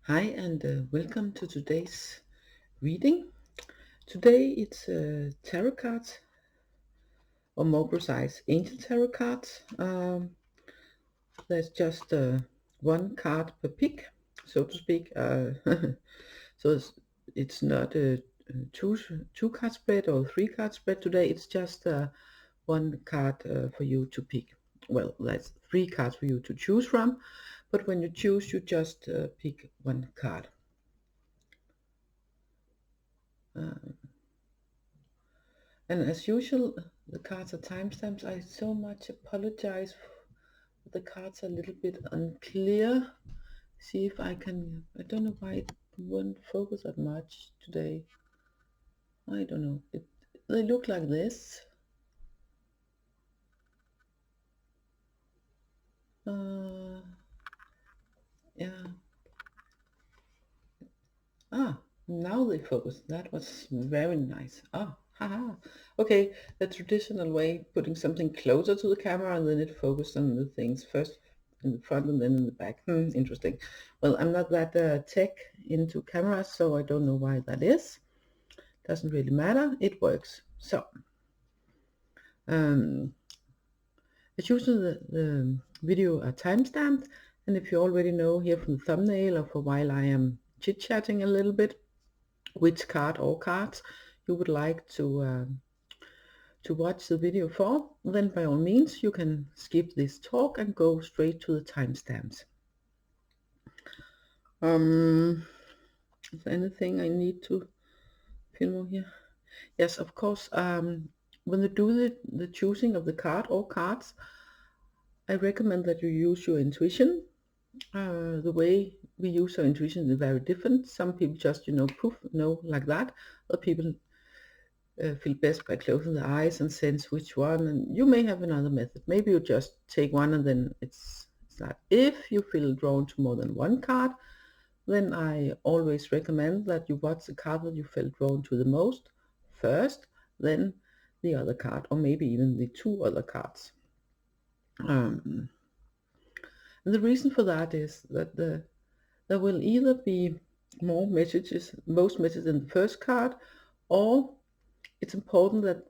Hi and welcome to today's reading. Today it's tarot cards, or more precise, angel tarot cards. There's just one card per pick, so to speak. So it's not a two card spread or three card spread today. It's just one card for you to pick. Well, that's three cards for you to choose from, but when you choose, you just pick one card. And as usual, the cards are timestamps. I so much apologize. The cards are a little bit unclear. See if I can. I don't know why it won't focus that much today. I don't know. They look like this. Yeah. Now they focus. That was very nice. Haha. Okay, the traditional way, putting something closer to the camera and then it focused on the things first in the front and then in the back. Interesting. Well, I'm not that tech into cameras, so I don't know why that is. Doesn't really matter. It works. So, as usual, the video are timestamped, and if you already know here from the thumbnail or for while I am chit-chatting a little bit, which card or cards you would like to watch the video for, then by all means you can skip this talk and go straight to the timestamps. Is there anything I need to film here? Yes, of course. When you do the choosing of the card or cards, I recommend that you use your intuition. The way we use our intuition is very different. Some people just, poof, know like that. Other people feel best by closing the eyes and sense which one. And you may have another method. Maybe you just take one and then it's like, if you feel drawn to more than one card, then I always recommend that you watch the card that you felt drawn to the most first, then the other card, or maybe even the two other cards. And the reason for that is that there will either be most messages in the first card, or it's important that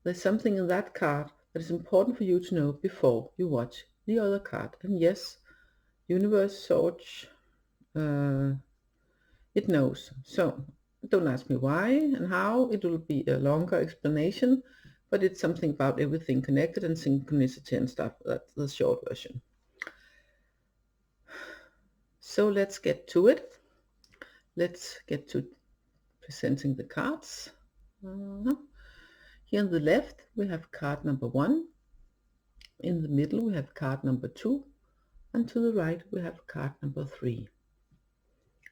there's something in that card that is important for you to know before you watch the other card. And yes, universe, Source, it knows. So don't ask me why and how. It will be a longer explanation, but it's something about everything connected and synchronicity and stuff. That's the short version. So let's get to it. Let's get to presenting the cards. Here on the left we have card number 1. In the middle we have card number 2. And to the right we have card number 3.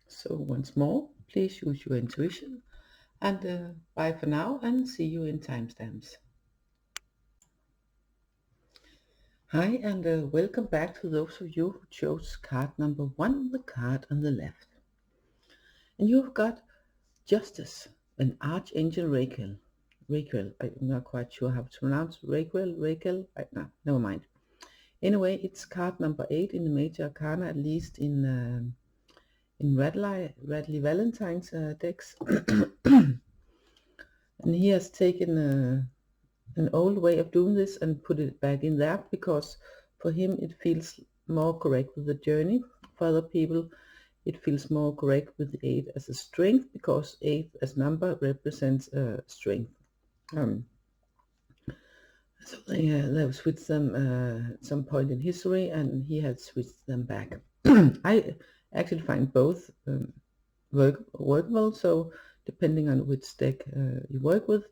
So once more, please use your intuition. And bye for now, and see you in timestamps. Hi, and welcome back to those of you who chose card number 1, the card on the left. And you've got Justice, an Archangel Raquel. I'm not quite sure how to pronounce Raquel. No, never mind. Anyway, it's card number 8 in the Major Arcana, at least in Radligh Valentine's decks. And he has taken an old way of doing this and put it back in there because for him it feels more correct with the journey. For other people it feels more correct with the 8 as a strength, because 8 as number represents strength. So they switched them at some point in history, and he had switched them back. I actually find both workable, so depending on which deck you work with,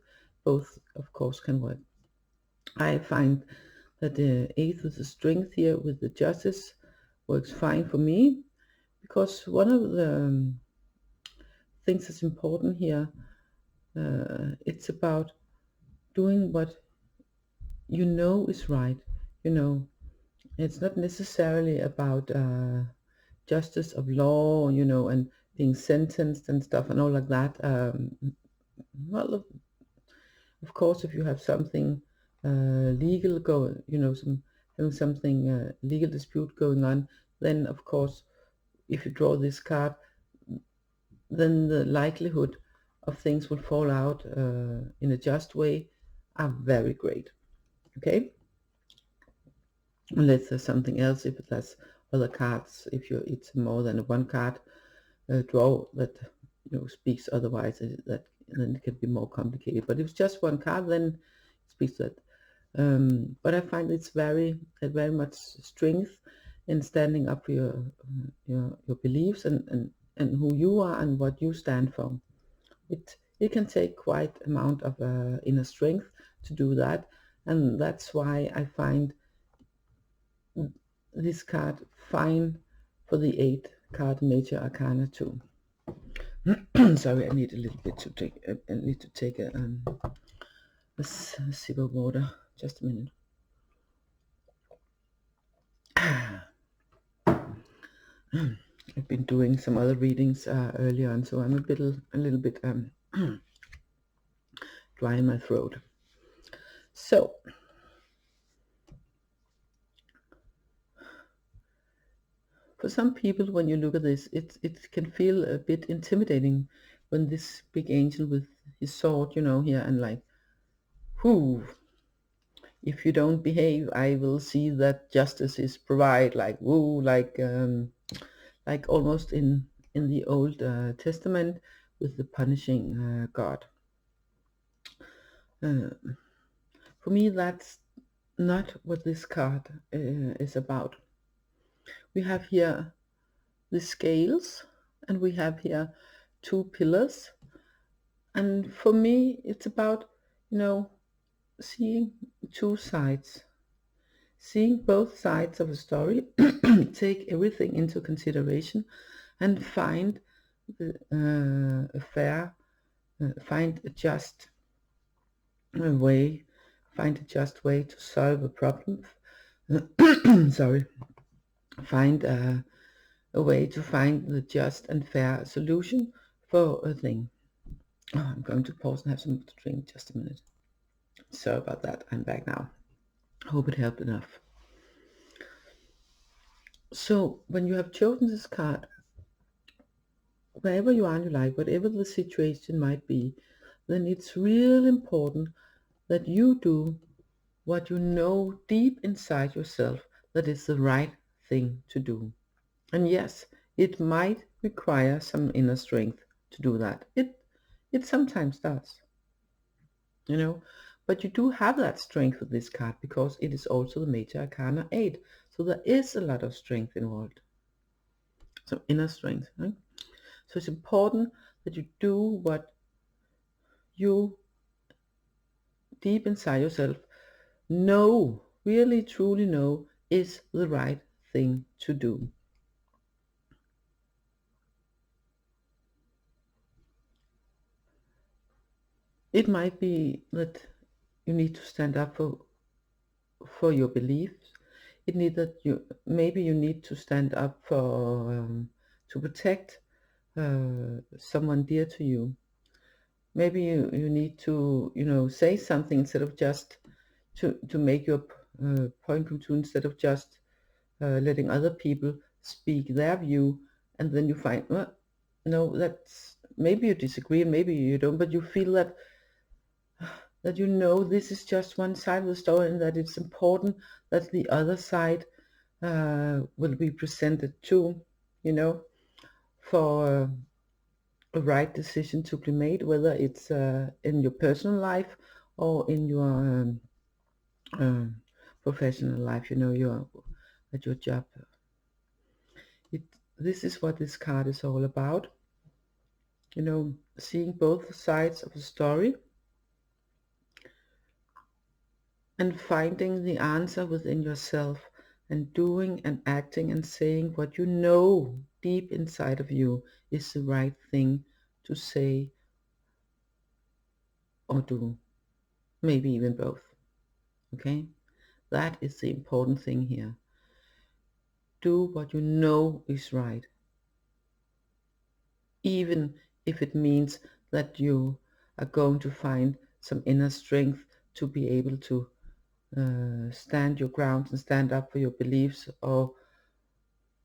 both of course can work. I find that the 8 with the strength here with the Justice works fine for me, because one of the things that's important here, it's about doing what you know is right. It's not necessarily about justice of law, and being sentenced and stuff and all like that. Well, of course, if you have something legal going, having something legal dispute going on, then of course if you draw this card, then the likelihood of things will fall out in a just way are very great. Okay, unless there's something else, if there's other cards, if it's more than one card draw that speaks otherwise, that then it can be more complicated. But if it's just one card, then it speaks that. But I find it's very much strength in standing up for your beliefs and who you are and what you stand for. It can take quite amount of inner strength to do that, and that's why I find this card fine for the 8 card Major Arcana too. Sorry, I need a little bit to take. I need to take a sip of water. Just a minute. I've been doing some other readings earlier on, so I'm a little bit dry in my throat. So, for some people, when you look at this, it can feel a bit intimidating when this big angel with his sword, here, and like, whoo, if you don't behave, I will see that justice is provided, like, woo, like almost in the Old Testament with the punishing God. For me, that's not what this card is about. We have here the scales, and we have here 2 pillars, and for me it's about seeing 2 sides, seeing both sides of a story, take everything into consideration, and find a fair, find a just way to solve a problem. Sorry, find a way to find the just and fair solution for a thing. I'm going to pause and have something to drink. Just a minute. Sorry about that. I'm back now. Hope it helped enough. So when you have chosen this card, wherever you are in your life, whatever the situation might be, then it's really important that you do what you know deep inside yourself that is the right thing to do. And yes, it might require some inner strength to do that. It sometimes does, but you do have that strength with this card because it is also the Major Arcana 8. So there is a lot of strength involved. So inner strength, right? So it's important that you do what you deep inside yourself know, really truly know, is the right thing to do. It might be that you need to stand up for your beliefs. Maybe you need to stand up for to protect someone dear to you. Maybe you need to say something instead of just to make your point come to, instead of just letting other people speak their view, and then you find, well, no, that's, maybe you disagree and maybe you don't, but you feel that this is just one side of the story, and that it's important that the other side will be presented too, for a right decision to be made, whether it's in your personal life or in your professional life, you're at your job. This is what this card is all about, seeing both sides of the story and finding the answer within yourself, and doing and acting and saying what you know deep inside of you is the right thing to say or do, maybe even both. Okay, that is the important thing here. Do what you know is right, even if it means that you are going to find some inner strength to be able to stand your ground and stand up for your beliefs, or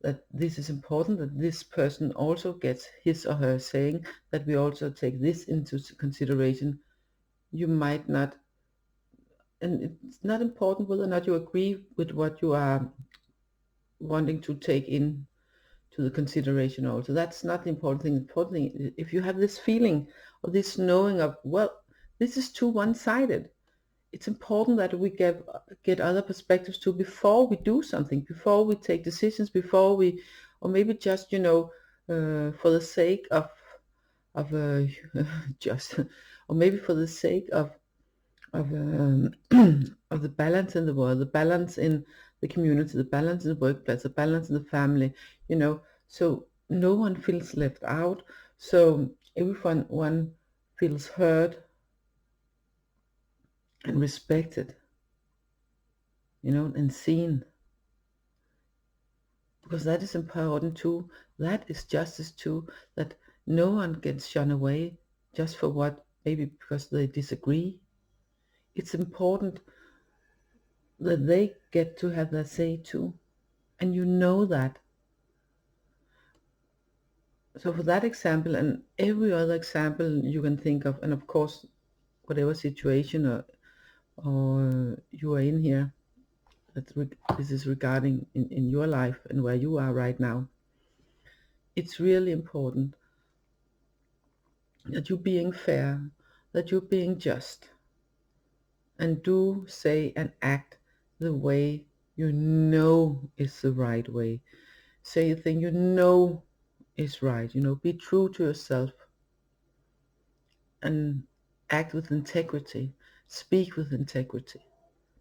that this is important, that this person also gets his or her saying, that we also take this into consideration. You might not, and it's not important whether or not you agree with what you are wanting to take in to the consideration also. That's not the important thing. The important thing, if you have this feeling or this knowing of, well, this is too one-sided, it's important that we get other perspectives too before we do something, before we take decisions, before we, or maybe just, for the sake of just, or maybe for the sake of of the balance in the world, the balance in the community, the balance in the workplace, the balance in the family, so no one feels left out, so everyone feels heard and respected, and seen, because that is important too. That is justice too, that no one gets shun away just for what, maybe because they disagree. It's important that they get to have their say too, and that. So for that example and every other example you can think of, and of course whatever situation or you are in here, this is regarding in your life and where you are right now, it's really important that you're being fair, that you're being just, and do, say, and act the way is the right way. Say a thing is right, be true to yourself and act with integrity, speak with integrity,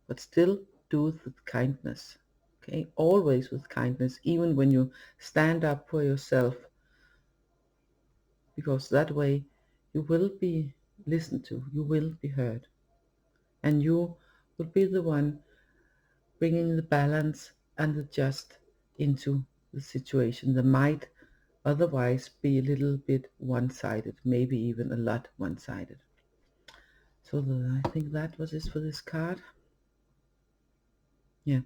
but still do it with kindness. Okay, always with kindness, even when you stand up for yourself, because that way you will be listened to, you will be heard, and you will be the one bringing the balance and the just into the situation that might otherwise be a little bit one-sided, maybe even a lot one-sided. So I think that was it for this card. Yeah,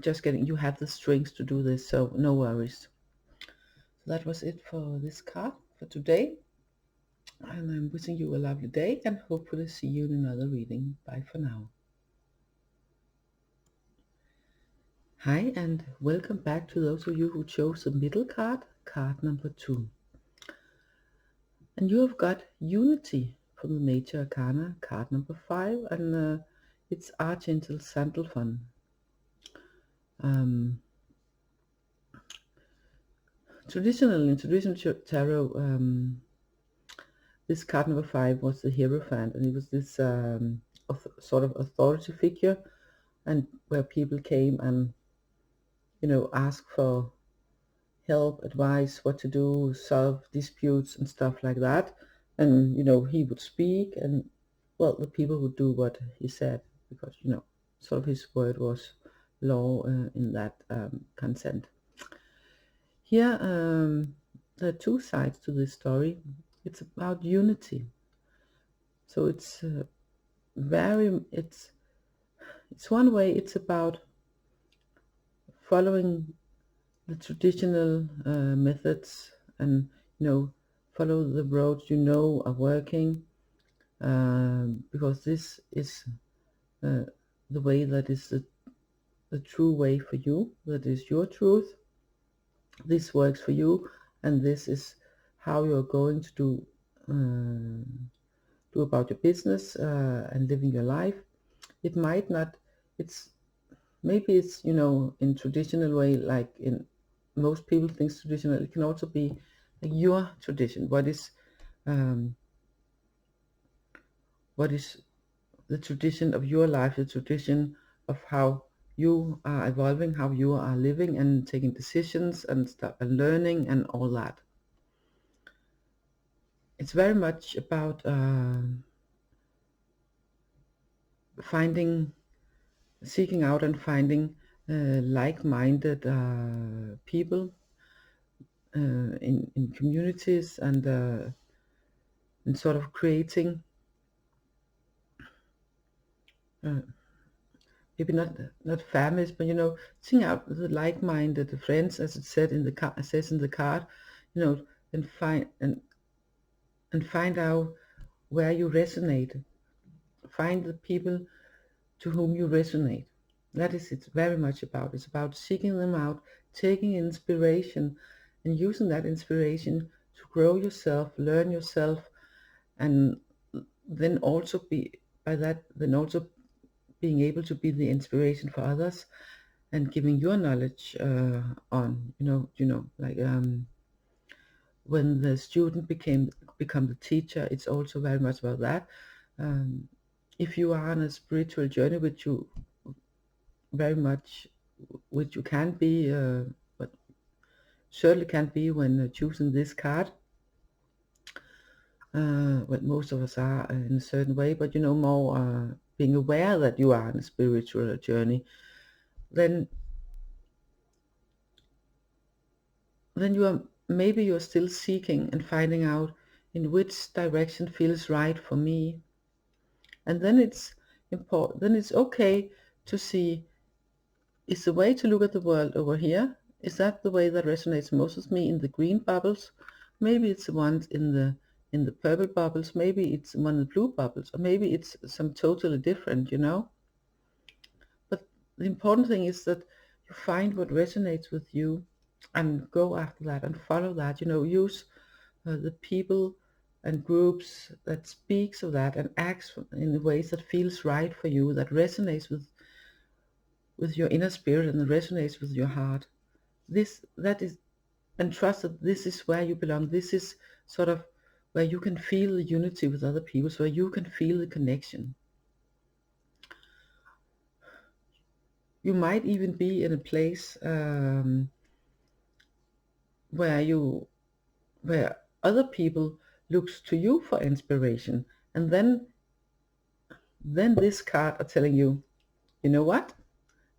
just getting, you have the strengths to do this, so no worries. So that was it for this card for today, and I'm wishing you a lovely day and hopefully see you in another reading. Bye for now. Hi, and welcome back to those of you who chose the middle card, card number 2. And you have got Unity from the Major Arcana, card number 5, and it's Archangel Sandalphon. In traditional tarot, this card number 5 was the Hierophant, and it was this sort of authority figure, and where people came and asked for help, advice, what to do, solve disputes and stuff like that. And he would speak, and well, the people would do what he said, because sort of his word was law in that consent. Here there are two sides to this story. It's about unity. So it's it's one way, it's about following the traditional methods, and follow the roads are working, because this is the way that is the true way for you, that is your truth. This works for you, and this is how you're going to do about your business and living your life. It might not, maybe it's in traditional way, like in most people think traditional. It can also be like your tradition. What is the tradition of your life, the tradition of how you are evolving, how you are living and taking decisions and stuff and learning and all that. It's very much about seeking out and finding like-minded people in communities, and sort of creating maybe not families, but seeing out the like-minded friends, as it said in the card, says in the card, and find out where you resonate. Find the people to whom you resonate. That is it's very much about. It's about seeking them out, taking inspiration, and using that inspiration to grow yourself, learn yourself, and then also being able to be the inspiration for others and giving your knowledge on. Like when the student become the teacher, it's also very much about that. If you are on a spiritual journey, which you can be, but certainly can't be when choosing this card. But most of us are in a certain way, but more being aware that you are on a spiritual journey, then you're still seeking and finding out in which direction feels right for me. And then it's important, then it's okay to see, is the way to look at the world over here, is that the way that resonates most with me in the green bubbles? Maybe it's the ones in the purple bubbles, maybe it's one of the blue bubbles, or maybe it's some totally different, But the important thing is that you find what resonates with you and go after that and follow that, use the people and groups that speaks of that and acts in the ways that feels right for you, that resonates with your inner spirit and that resonates with your heart. And trust that this is where you belong. This is sort of where you can feel the unity with other people, so where you can feel the connection. You might even be in a place where other people looks to you for inspiration, and then this card are telling you, you know what?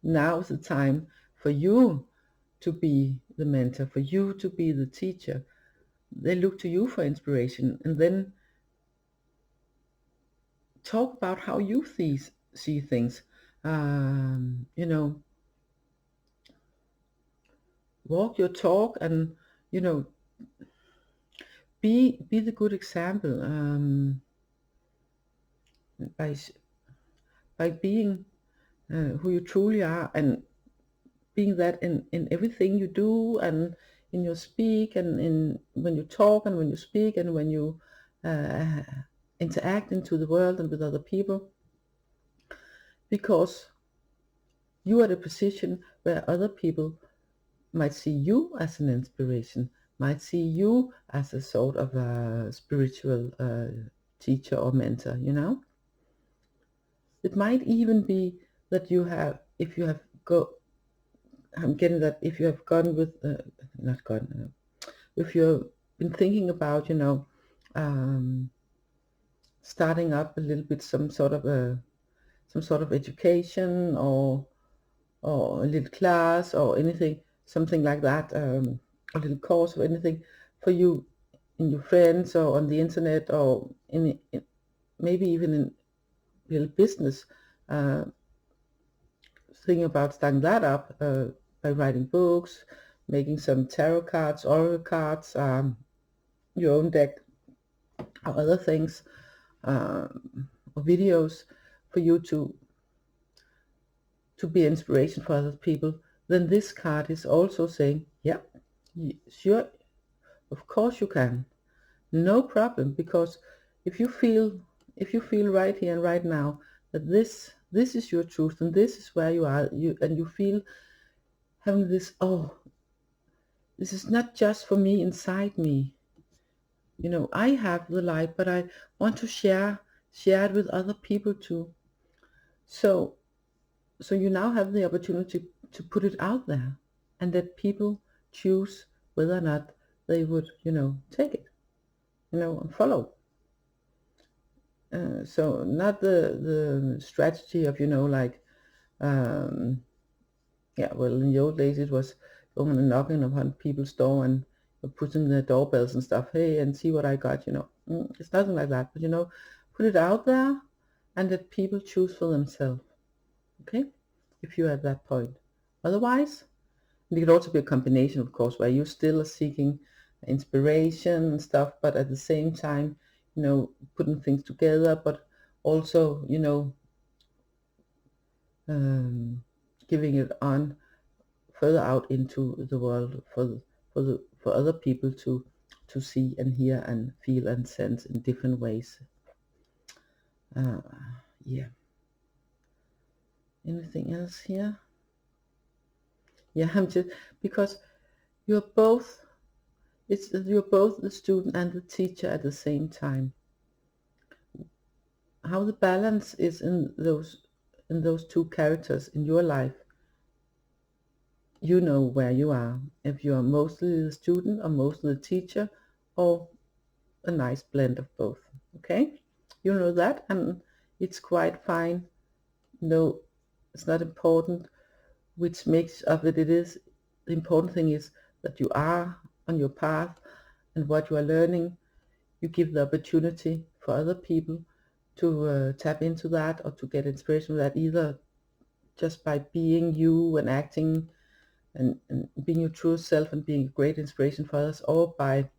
Now is the time for you to be the mentor, for you to be the teacher. They look to you for inspiration, and then talk about how you see things. Walk your talk, and be the good example by being who you truly are, and being that in everything you do, and in your speak, and in when you talk, and when you speak, and when you interact into the world and with other people, because you are in a position where other people might see you as an inspiration, might see you as a sort of a spiritual teacher or mentor, It might even be that if you have gone with, not gone, if you've been thinking about, starting up a little bit some sort of education, or a little class or anything, something like that, a little course or anything for you and your friends, or on the internet, or maybe even in little business, thinking about starting that up by writing books, making some tarot cards, oracle cards, your own deck, or other things, or videos for you to be inspiration for other people. Then this card is also saying, yeah, sure, of course you can, no problem, because if you feel right here and right now that this is your truth, and this is where you are, and you feel having this, oh, this is not just for me inside me, I have the light, but I want to share it with other people too. So you now have the opportunity to put it out there, and let people choose whether or not they would, take it, and follow. So not the strategy of, like, yeah, well, in the old days it was going and knocking upon people's door and putting the doorbells and stuff, hey, and see what I got, It's nothing like that, but, put it out there and let people choose for themselves, okay? if you're at that point. Otherwise, and it could also be a combination, of course, where you still are seeking inspiration and stuff, but at the same time, putting things together, but also, giving it on further out into the world for other people to see and hear and feel and sense in different ways. Yeah. Anything else here? Yeah, I'm just, because you're both the student and the teacher at the same time. How the balance is in those two characters in your life, you know where you are, if you are mostly the student or mostly the teacher, or a nice blend of both. Okay, you know that, and it's quite fine. No, it's not important which mix of it is. The important thing is that you are on your path, and what you are learning, you give the opportunity for other people to tap into that, or to get inspiration from that, either just by being you and acting and being your true self and being a great inspiration for others, or by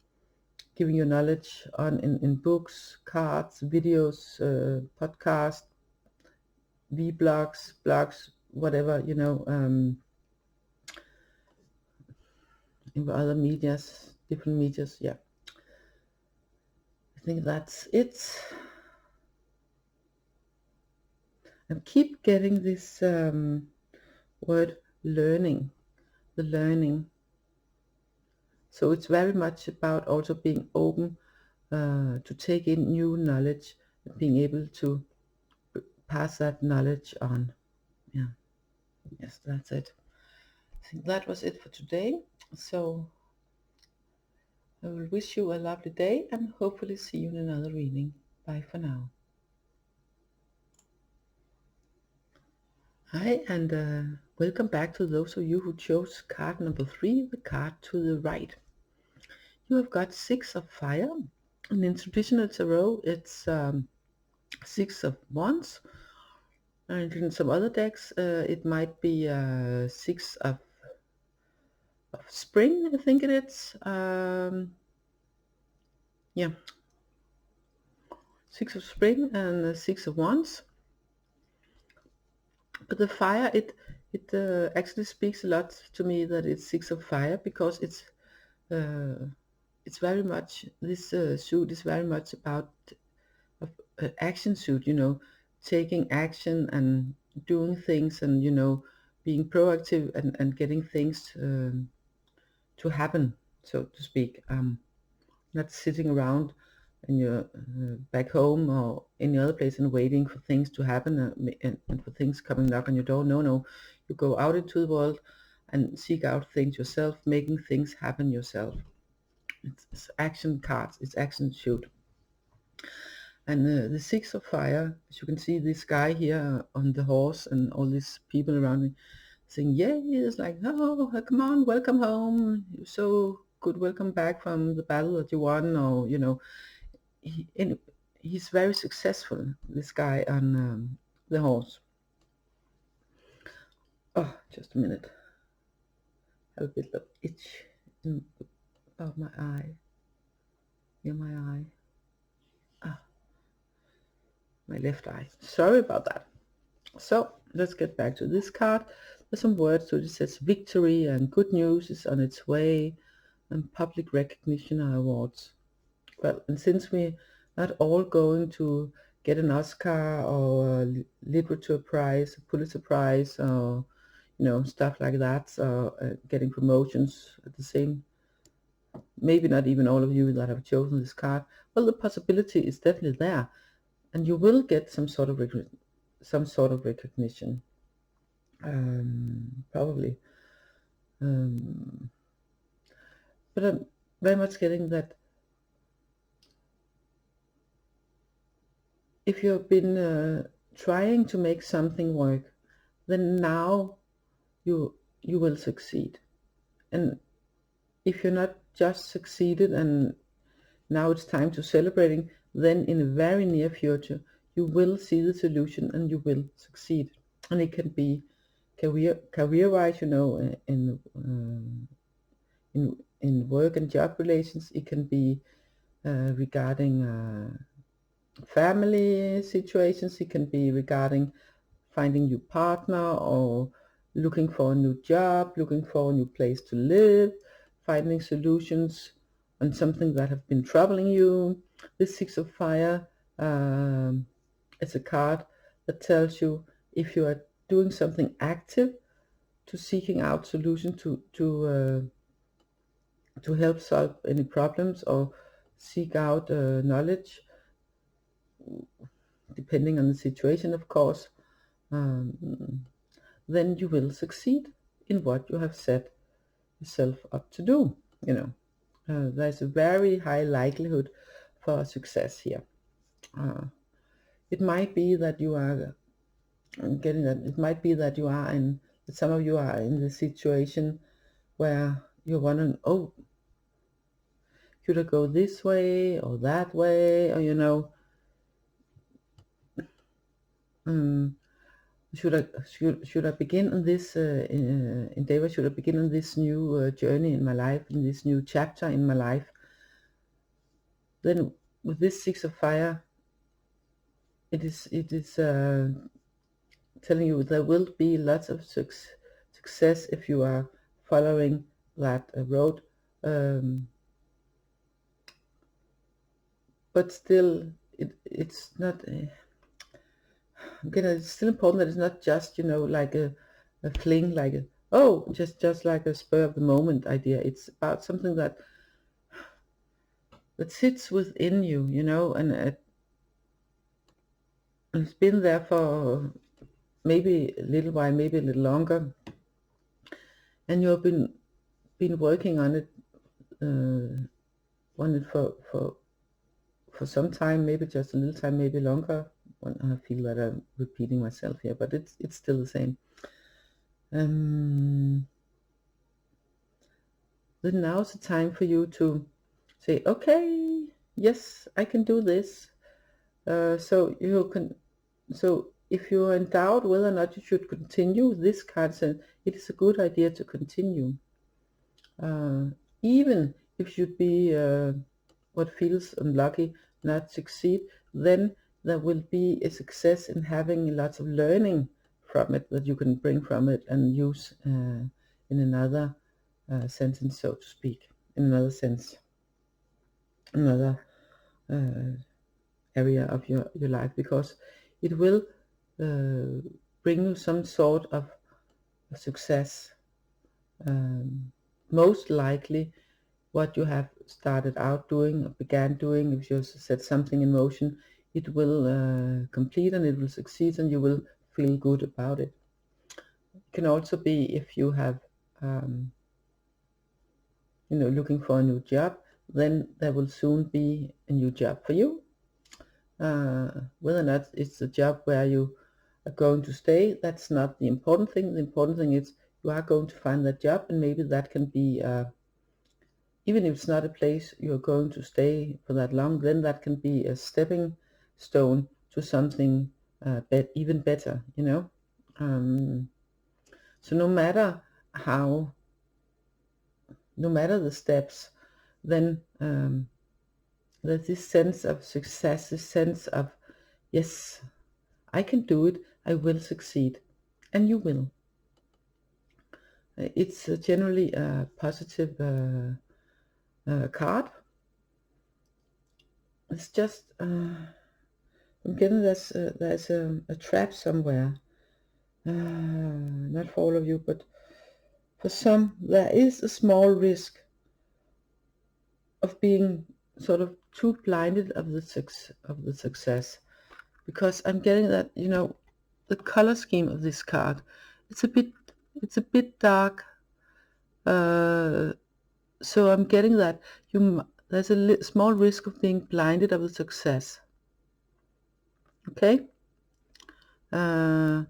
giving your knowledge on in books, cards, videos, podcasts, vlogs, blogs, whatever, in other medias, different medias. Yeah, I think that's it. And keep getting this word learning, the learning. So it's very much about also being open to take in new knowledge and being able to pass that knowledge on. Yeah, yes, that's it. I think that was it for today. So I will wish you a lovely day and hopefully see you in another reading. Bye for now. Hi, and welcome back to those of you who chose card number 3, the card to the right. You have got 6 of fire, and in traditional tarot it's 6 of wands, and in some other decks it might be 6 of spring, I think it is. Yeah, 6 of spring and 6 of wands. But the fire, it actually speaks a lot to me that it's 6 of fire, because it's very much, this suit is very much about action suit, taking action and doing things, and being proactive and getting things to happen, so to speak. Not sitting around in your back home or any other place and waiting for things to happen, and for things coming knock on your door. No, you go out into the world and seek out things yourself, making things happen yourself. It's action cards, it's action shoot. And the 6 of fire, as you can see, this guy here on the horse and all these people around me saying, yeah, it's like, oh, come on, welcome home, you're so good, welcome back from the battle that you won, or he's very successful, this guy on the horse. Oh, just a minute. I have a bit of itch above my eye, near my eye. My left eye. Sorry about that. So let's get back to this card. There's some words to it. It says victory and good news is on its way, and public recognition and awards. Well, and since we're not all going to get an Oscar or a literature prize, a Pulitzer Prize, or stuff like that, so getting promotions at the same, maybe not even all of you that have chosen this card, well, the possibility is definitely there, and you will get some sort of recognition, probably. But I'm very much getting that if you've been trying to make something work, then now you will succeed. And if you're not just succeeded and now it's time to celebrating, then in a very near future you will see the solution and you will succeed. And it can career-wise, you know, in work and job relations. It can be regarding family situations. It can be regarding finding your partner, or looking for a new job, looking for a new place to live, finding solutions on something that have been troubling you. This Six of Fire is a card that tells you if you are doing something active to seeking out solutions to help solve any problems, or seek out knowledge, depending on the situation, of course, then you will succeed in what you have set yourself up to do. You know, there's a very high likelihood for success here. It might be that you are getting that. It might be that you are in. That some of you are in the situation where you're wondering, oh, should I go this way or that way, or you know, should I begin on this endeavor? Should I begin on this new journey in my life, in this new chapter in my life? Then with this Six of Fire, it is telling you there will be lots of success if you are following that road. But still, it's not. Again, it's still important that it's not just, you know, like a fling, like a, oh, just like a spur of the moment idea. It's about something that sits within you, you know, and it's been there for maybe a little while, maybe a little longer, and you've been working on it, for some time, maybe just a little time, maybe longer. I feel that I'm repeating myself here, but it's still the same. Then now's the time for you to say, okay, yes, I can do this. So if you're in doubt whether or not you should continue, this card says it is a good idea to continue. Even if you'd be what feels unlucky, not succeed, then there will be a success in having lots of learning from it that you can bring from it and use in another sentence, so to speak, in another sense, another area of your life, because it will bring you some sort of success. Most likely what you have started out doing, or began doing, if you set something in motion, it will complete and it will succeed, and you will feel good about it. It can also be if you have you know, looking for a new job, then there will soon be a new job for you. Whether or not it's a job where you are going to stay, that's not the important thing. The important thing is you are going to find that job, and maybe that can be even if it's not a place you're going to stay for that long, then that can be a stepping stone to something even better, you know. So no matter the steps, then there's this sense of success, this sense of, yes, I can do it, I will succeed, and you will. It's generally a positive card. It's just I'm getting there's a trap somewhere. Not for all of you, but for some there is a small risk of being sort of too blinded of the success, because I'm getting that, you know, the color scheme of this card, it's a bit dark. So I'm getting that there's a small risk of being blinded of the success. Okay. So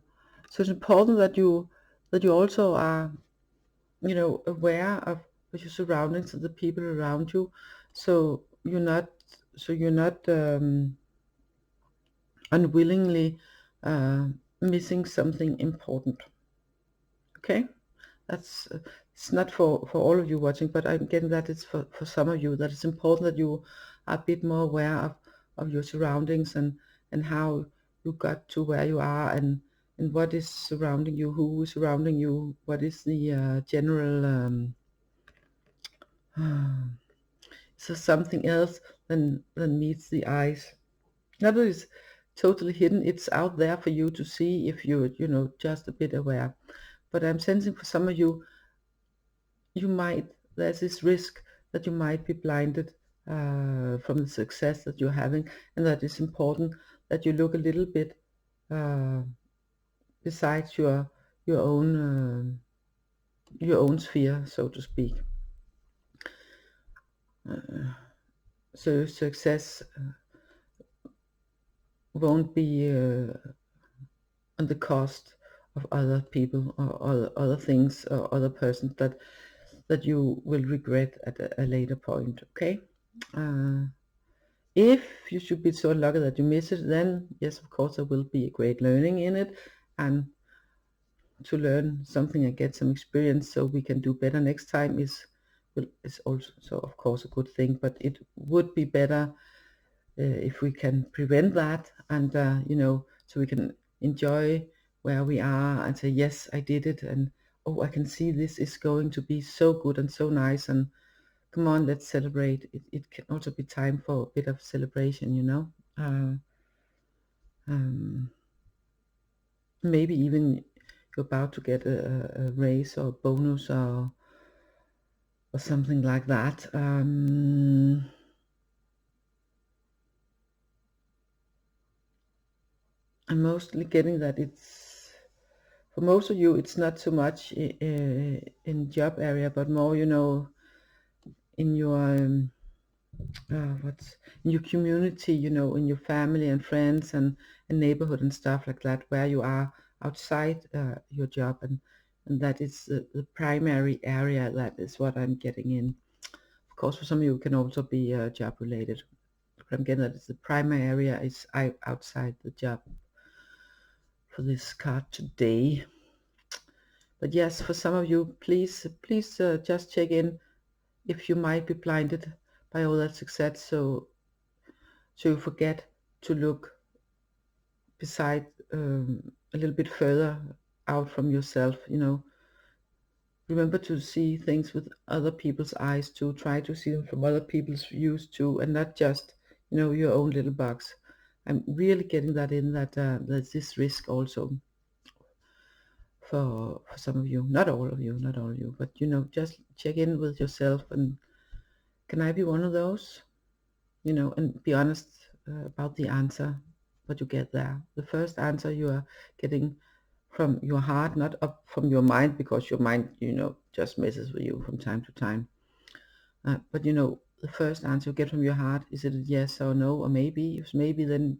it's important that you also are, you know, aware of your surroundings and the people around you, so you're not unwillingly missing something important. Okay, that's it's not for all of you watching, but I'm getting that it's for some of you, that it's important that you are a bit more aware of your surroundings, and how you got to where you are, and what is surrounding you, who is surrounding you, what is the general so something else than meets the eyes. Not that it's totally hidden, it's out there for you to see if you're, you know, just a bit aware. But I'm sensing for some of you, there's this risk that you might be blinded from the success that you're having, and that it's important that you look a little bit besides your own your own sphere, so to speak. So success won't be on the cost of other people or other things or other persons that you will regret at a later point. Okay. If you should be so lucky that you miss it, then yes, of course there will be a great learning in it, and to learn something and get some experience so we can do better next time is also of course a good thing. But it would be better if we can prevent that, and you know, so we can enjoy where we are and say, yes, I did it, and oh, I can see this is going to be so good and so nice, and come on, let's celebrate. It can also be time for a bit of celebration, you know. Maybe even you're about to get a raise or a bonus or something like that. I'm mostly getting that it's, for most of you, it's not so much in job area, but more, you know, in your what's in your community, you know, in your family and friends and neighborhood and stuff like that, where you are outside your job, and that is the primary area. That is what I'm getting in. Of course, for some of you, it can also be job related, but I'm getting that it's the primary area is outside the job for this card today. But yes, for some of you, please just check in if you might be blinded by all that success, so you forget to look beside a little bit further out from yourself, you know. Remember to see things with other people's eyes too. Try to see them from other people's views too, and not just, you know, your own little box. I'm really getting that in, that there's this risk also for some of you, not all of you, but you know, just check in with yourself, and can I be one of those, you know, and be honest about the answer, what you get there. The first answer you are getting from your heart, not up from your mind, because your mind, you know, just messes with you from time to time. But you know, the first answer you get from your heart, is it a yes or no, or maybe? If maybe, then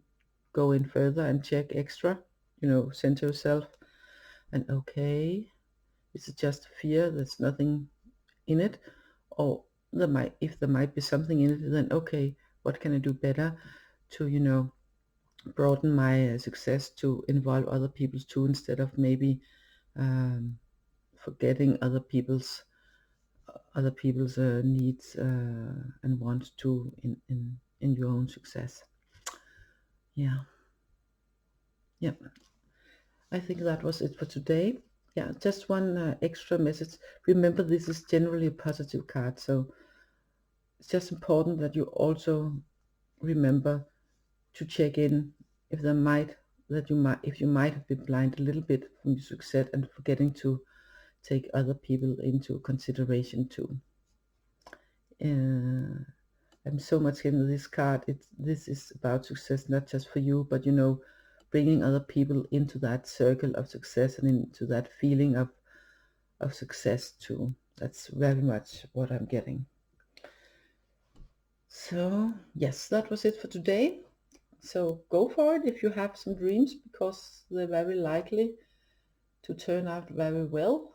go in further and check extra, you know, center yourself, and okay, is it just fear, there's nothing in it? Or if there might be something in it, then okay, what can I do better to, you know, broaden my success to involve other people's too, instead of maybe forgetting other people's needs and wants to in your own success. Yeah. Yep. I think that was it for today. Yeah, just one extra message. Remember, this is generally a positive card, so it's just important that you also remember to check in if you might have been blind a little bit from your success and forgetting to take other people into consideration too. I'm so much into this card. This is about success, not just for you, but you know, bringing other people into that circle of success and into that feeling of success too. That's very much what I'm getting. So yes, that was it for today. So go for it if you have some dreams, because they're very likely to turn out very well.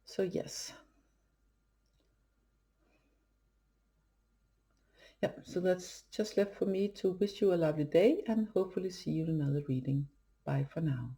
So yes. Yeah, so that's just left for me to wish you a lovely day and hopefully see you in another reading. Bye for now.